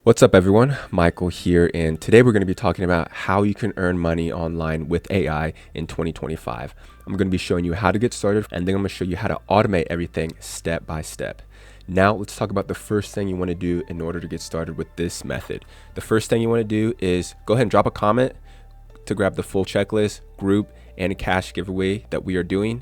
What's up everyone, Michael here, and today we're going to be talking about how you can earn money online with AI in 2025. I'm going to be showing you how to get started, and then I'm going to show you how to automate everything step by step. Now let's talk about the first thing you want to do in order to get started with this method. The first thing you want to do is go ahead and drop a comment to grab the full checklist, group, and cash giveaway that we are doing.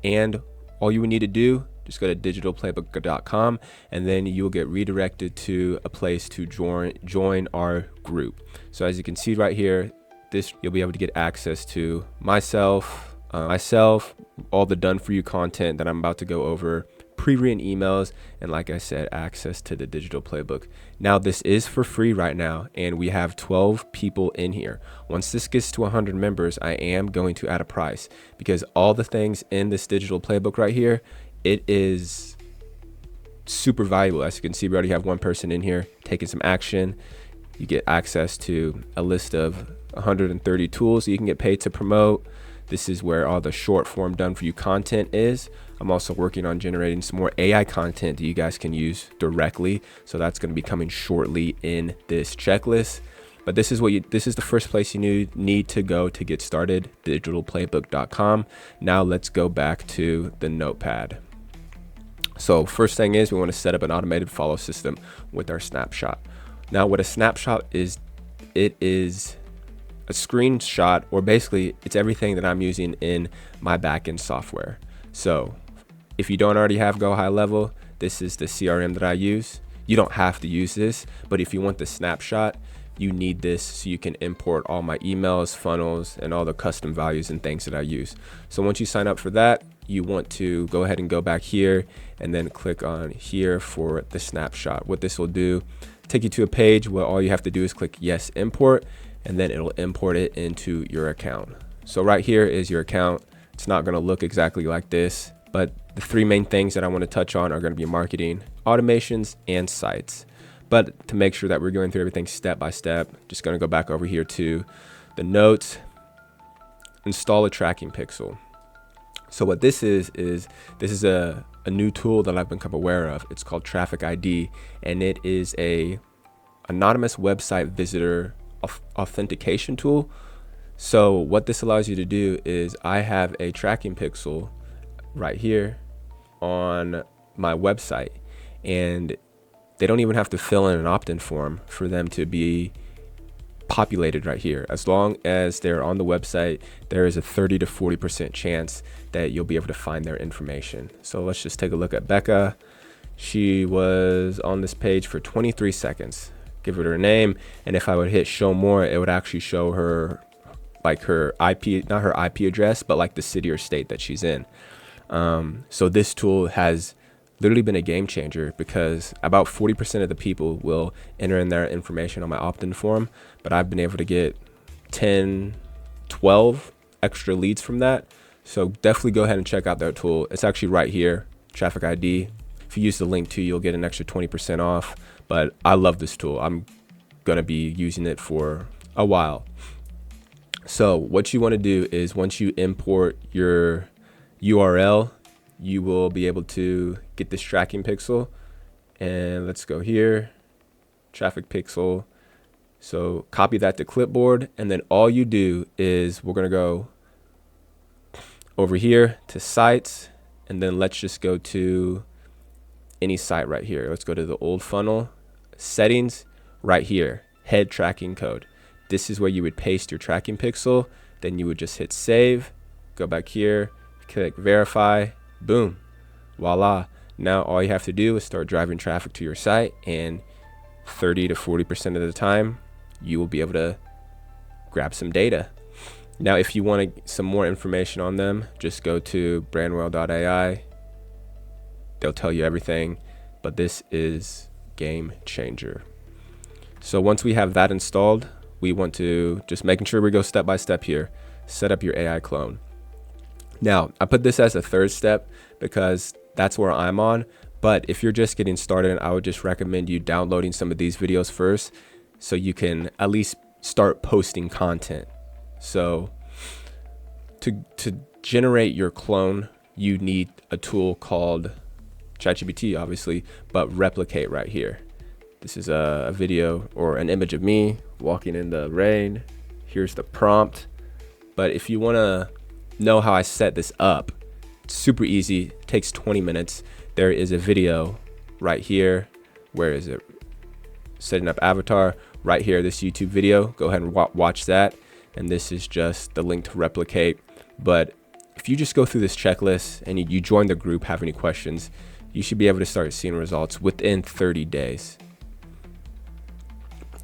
And all you would need to do, just go to digitalplaybook.com and then you'll get redirected to a place to join our group. So as you can see right here, you'll be able to get access to myself, all the done for you content that I'm about to go over, pre-written emails, and like I said, access to the digital playbook. Now this is for free right now, and we have 12 people in here. Once this gets to 100 members, I am going to add a price, because all the things in this digital playbook right here, it is super valuable. As you can see, we already have one person in here taking some action. You get access to a list of 130 tools you can get paid to promote. This is where all the short form done for you content is. I'm also working on generating some more AI content that you guys can use directly. So that's going to be coming shortly in this checklist. But this is the first place you need to go to get started, digitalplaybook.com. Now let's go back to the notepad. So first thing is we want to set up an automated follow system with our snapshot. Now what a snapshot is, it is a screenshot, or basically it's everything that I'm using in my backend software. So if you don't already have Go High Level, this is the CRM that I use. You don't have to use this, but if you want the snapshot, you need this so you can import all my emails, funnels, and all the custom values and things that I use. So once you sign up for that, you want to go ahead and go back here and then click on here for the snapshot. What this will do, take you to a page where all you have to do is click yes, import, and then it'll import it into your account. So right here is your account. It's not gonna look exactly like this, but the three main things that I wanna touch on are gonna be marketing, automations, and sites. But to make sure that we're going through everything step by step, just gonna go back over here to the notes, install a tracking pixel. So what this is a new tool that I've become aware of. It's called Traffic ID, and it is a anonymous website visitor authentication tool. So what this allows you to do is I have a tracking pixel right here on my website, and they don't even have to fill in an opt-in form for them to be populated right here. As long as they're on the website, there is a 30 to 40% chance that you'll be able to find their information. So let's just take a look at Becca. She was on this page for 23 seconds. Give it her name, and if I would hit show more, it would actually show her like her IP, not her IP address, but like the city or state that she's in. So this tool has literally been a game changer, because about 40% of the people will enter in their information on my opt-in form, but I've been able to get 10, 12 extra leads from that. So definitely go ahead and check out that tool. It's actually right here, Traffic ID. If you use the link too, you'll get an extra 20% off, but I love this tool. I'm gonna be using it for a while. So what you wanna do is once you import your URL, you will be able to get this tracking pixel, and let's go here, traffic pixel. So copy that to clipboard, and then all you do is we're gonna go over here to sites, and then let's just go to any site right here. Let's go to the old funnel settings right here, head tracking code. This is where you would paste your tracking pixel. Then you would just hit save, go back here, click verify, boom, voila. Now all you have to do is start driving traffic to your site, and 30 to 40% of the time you will be able to grab some data. Now if you want some more information on them, just go to brandwell.ai. They'll tell you everything, but this is game changer. So once we have that installed, we want to just making sure we go step by step here, set up your AI clone. Now I put this as a third step because that's where I'm on, but if you're just getting started, I would just recommend you downloading some of these videos first so you can at least start posting content. So to generate your clone, you need a tool called chatgpt, obviously, but replicate right here. This is a video or an image of me walking in the rain. Here's the prompt. But if you want to know how I set this up, it's super easy. It takes 20 minutes. There is a video right here. Where is it? Setting up avatar right here, this YouTube video. Go ahead and watch that. And this is just the link to replicate. But if you just go through this checklist and you join the group, have any questions, you should be able to start seeing results within 30 days.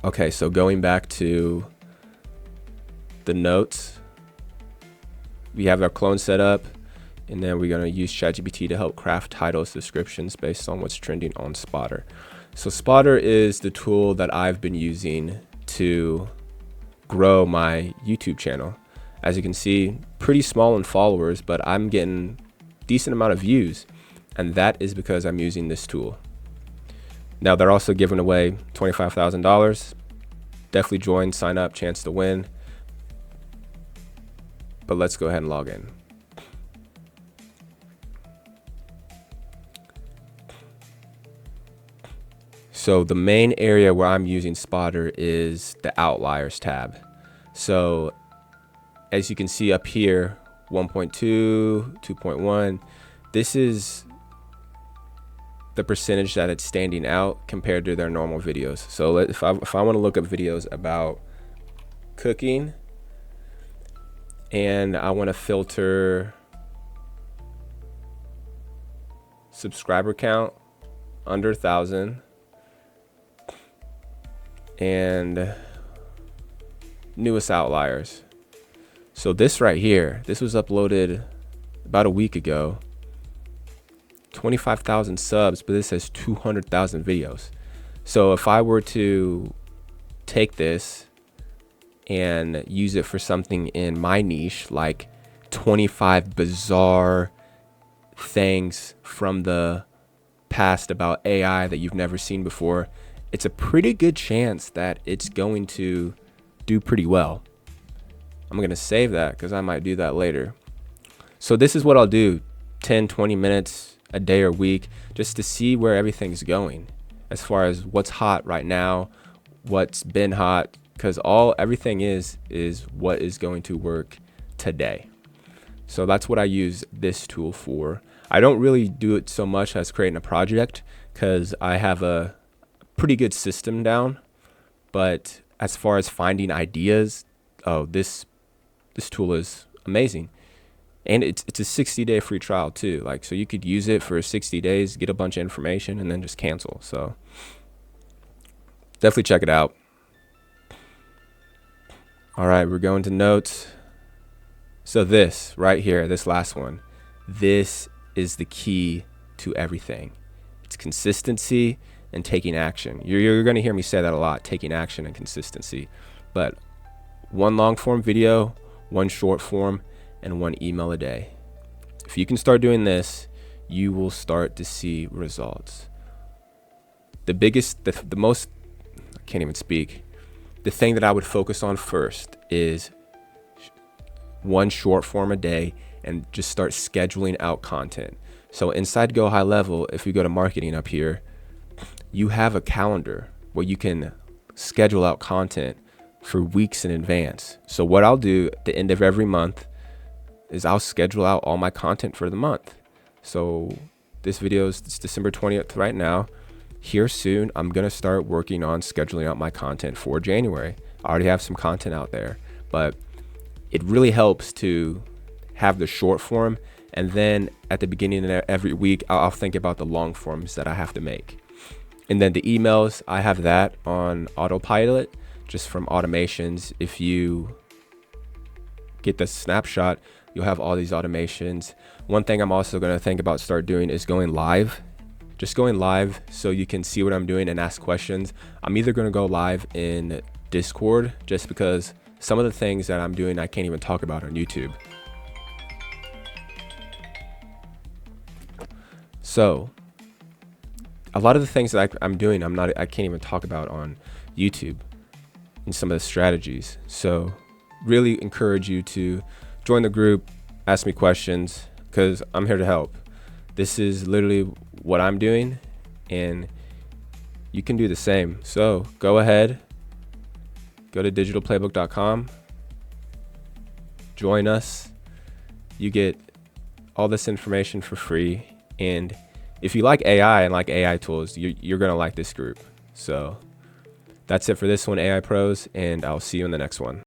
Okay, so going back to the notes, we have our clone set up, and then we're going to use ChatGPT to help craft titles, descriptions based on what's trending on Spotter. So Spotter is the tool that I've been using to grow my YouTube channel. As you can see, pretty small in followers, but I'm getting decent amount of views, and that is because I'm using this tool. Now they're also giving away $25,000. Definitely join, sign up, chance to win. But let's go ahead and log in. So the main area where I'm using Spotter is the Outliers tab. So as you can see up here, 1.2, 2.1, this is the percentage that it's standing out compared to their normal videos. So if I want to look up videos about cooking, and I want to filter subscriber count under 1,000 and newest outliers. So this right here, this was uploaded about a week ago. 25,000 subs, but this has 200,000 videos. So if I were to take this and use it for something in my niche, like 25 bizarre things from the past about AI that you've never seen before, it's a pretty good chance that it's going to do pretty well. I'm going to save that because I might do that later. So this is what I'll do, 10, 20 minutes a day or week, just to see where everything's going as far as what's hot right now, what's been hot, because everything is what is going to work today. So that's what I use this tool for. I don't really do it so much as creating a project because I have a pretty good system down, but as far as finding ideas, this tool is amazing. And it's a 60-day free trial too. Like, so you could use it for 60 days, get a bunch of information, and then just cancel. So definitely check it out. All right, we're going to notes. So this right here, this last one, this is the key to everything. It's consistency and taking action. You're going to hear me say that a lot, taking action and consistency. But one long form video, one short form, and one email a day. If you can start doing this, you will start to see results. The biggest, the most, I can't even speak. The thing that I would focus on first is one short form a day and just start scheduling out content. So inside Go High Level, if you go to marketing up here, you have a calendar where you can schedule out content for weeks in advance. So what I'll do at the end of every month is I'll schedule out all my content for the month. So this video is December 20th right now. Here soon, I'm gonna start working on scheduling out my content for January. I already have some content out there, but it really helps to have the short form. And then at the beginning of every week, I'll think about the long forms that I have to make. And then the emails, I have that on autopilot just from automations. If you get the snapshot, you'll have all these automations. One thing I'm also going to think about start doing is going live. Just going live so you can see what I'm doing and ask questions. I'm either going to go live in Discord just because some of the things that I'm doing I can't even talk about on YouTube. So a lot of the things that I'm doing I can't even talk about on YouTube and some of the strategies. So really encourage you to join the group, ask me questions, because I'm here to help. This is literally what I'm doing, and you can do the same. So go ahead, go to digitalplaybook.com, join us. You get all this information for free. And if you like AI and like AI tools, you're going to like this group. So that's it for this one, AI Pros, and I'll see you in the next one.